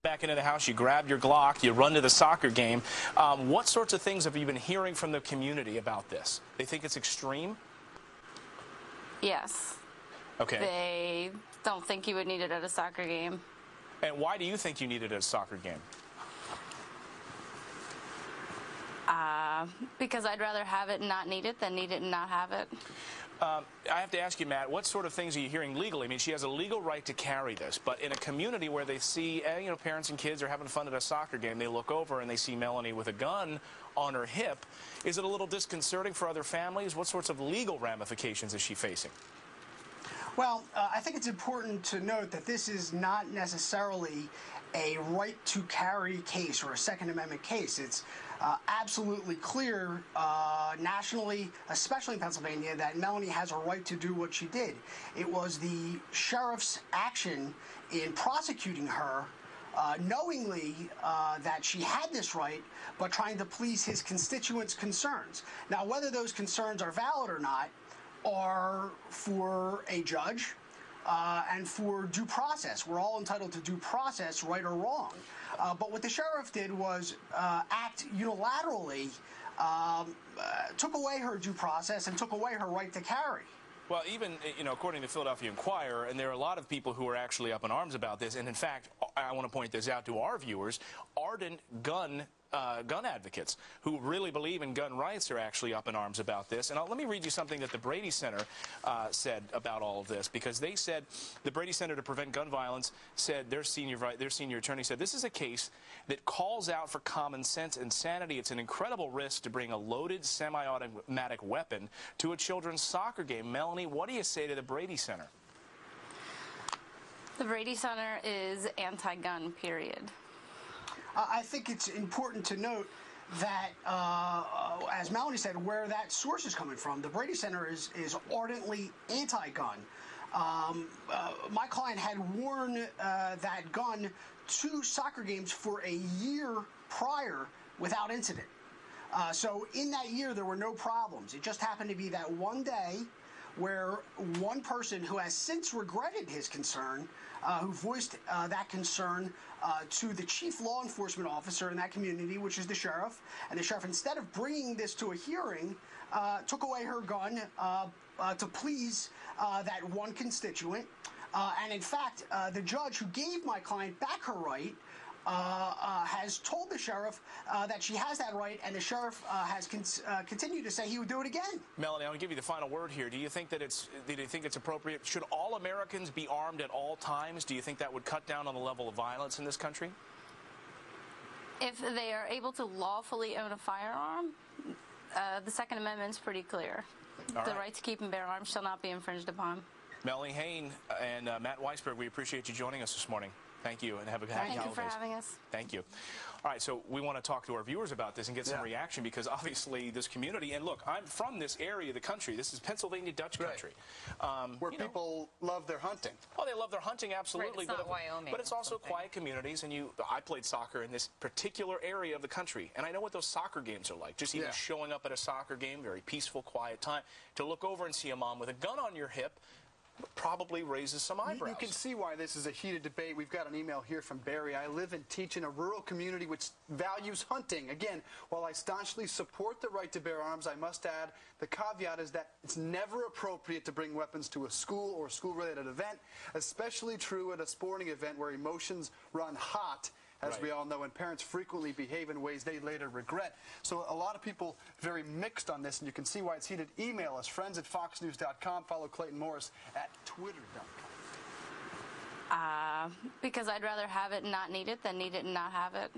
Back into the house, you grab your Glock, you run to the soccer game. What sorts of things have you been hearing from the community about this? They think it's extreme? Yes. Okay. They don't think you would need it at a soccer game. And why do you think you need it at a soccer game? Because I'd rather have it and not need it than need it and not have it. I have to ask you, Matt, what sort of things are you hearing legally? I mean, she has a legal right to carry this, but in a community where they see, parents and kids are having fun at a soccer game, they look over and they see Melanie with a gun on her hip. Is it a little disconcerting for other families? What sorts of legal ramifications is she facing? Well, I think it's important to note that this is not necessarily a right to carry case or a Second Amendment case. It's absolutely clear nationally, especially in Pennsylvania, that Melanie has a right to do what she did. It was the sheriff's action in prosecuting her knowingly that she had this right, but trying to please his constituents' concerns. Now, whether those concerns are valid or not are for a judge and for due process. We're all entitled to due process, right or wrong. But what the sheriff did was act unilaterally, took away her due process and took away her right to carry. Well, even, according to Philadelphia Inquirer, and there are a lot of people who are actually up in arms about this, and in fact, I want to point this out to our viewers, ardent gun advocates who really believe in gun rights are actually up in arms about this. And let me read you something that the Brady Center said about all of this, because they said, the Brady Center to Prevent Gun Violence said, their senior attorney said, this is a case that calls out for common sense and sanity. It's an incredible risk to bring a loaded semi-automatic weapon to a children's soccer game. Melanie, what do you say to the Brady Center? The Brady Center is anti-gun, period. I think it's important to note that, as Melanie said, where that source is coming from. The Brady Center is ardently anti-gun. My client had worn that gun to soccer games for a year prior without incident. So in that year, there were no problems. It just happened to be that one day where one person who has since regretted his concern, who voiced that concern to the chief law enforcement officer in that community, which is the sheriff. And the sheriff, instead of bringing this to a hearing, took away her gun to please that one constituent. And in fact, the judge who gave my client back her right has told the sheriff that she has that right, and the sheriff has continued to say he would do it again. Melanie, I'm going to give you the final word here. Do you think that it's appropriate? Should all Americans be armed at all times? Do you think that would cut down on the level of violence in this country? If they are able to lawfully own a firearm, the Second Amendment is pretty clear. The right to keep and bear arms shall not be infringed upon. Melanie Hain and Matt Weisberg, we appreciate you joining us this morning. Thank you, and have a happy holidays. Thank you for having us. Thank you. All right, so we want to talk to our viewers about this and get some reaction, because obviously this community, and look, I'm from this area of the country. This is Pennsylvania Dutch country. Where people love their hunting. Oh, they love their hunting, absolutely. Right, it's not Wyoming. But it's also quiet communities, and I played soccer in this particular area of the country, and I know what those soccer games are like. Just even showing up at a soccer game, very peaceful, quiet time, to look over and see a mom with a gun on your hip probably raises some eyebrows. You can see why this is a heated debate. We've got an email here from Barry. I live and teach in a rural community which values hunting. Again, while I staunchly support the right to bear arms, I must add the caveat is that it's never appropriate to bring weapons to a school or school-related event, especially true at a sporting event where emotions run hot, as we all know, and parents frequently behave in ways they later regret. So a lot of people very mixed on this, and you can see why it's heated. Email us, friends@foxnews.com. Follow Clayton Morris at twitter.com. Because I'd rather have it and not need it than need it and not have it.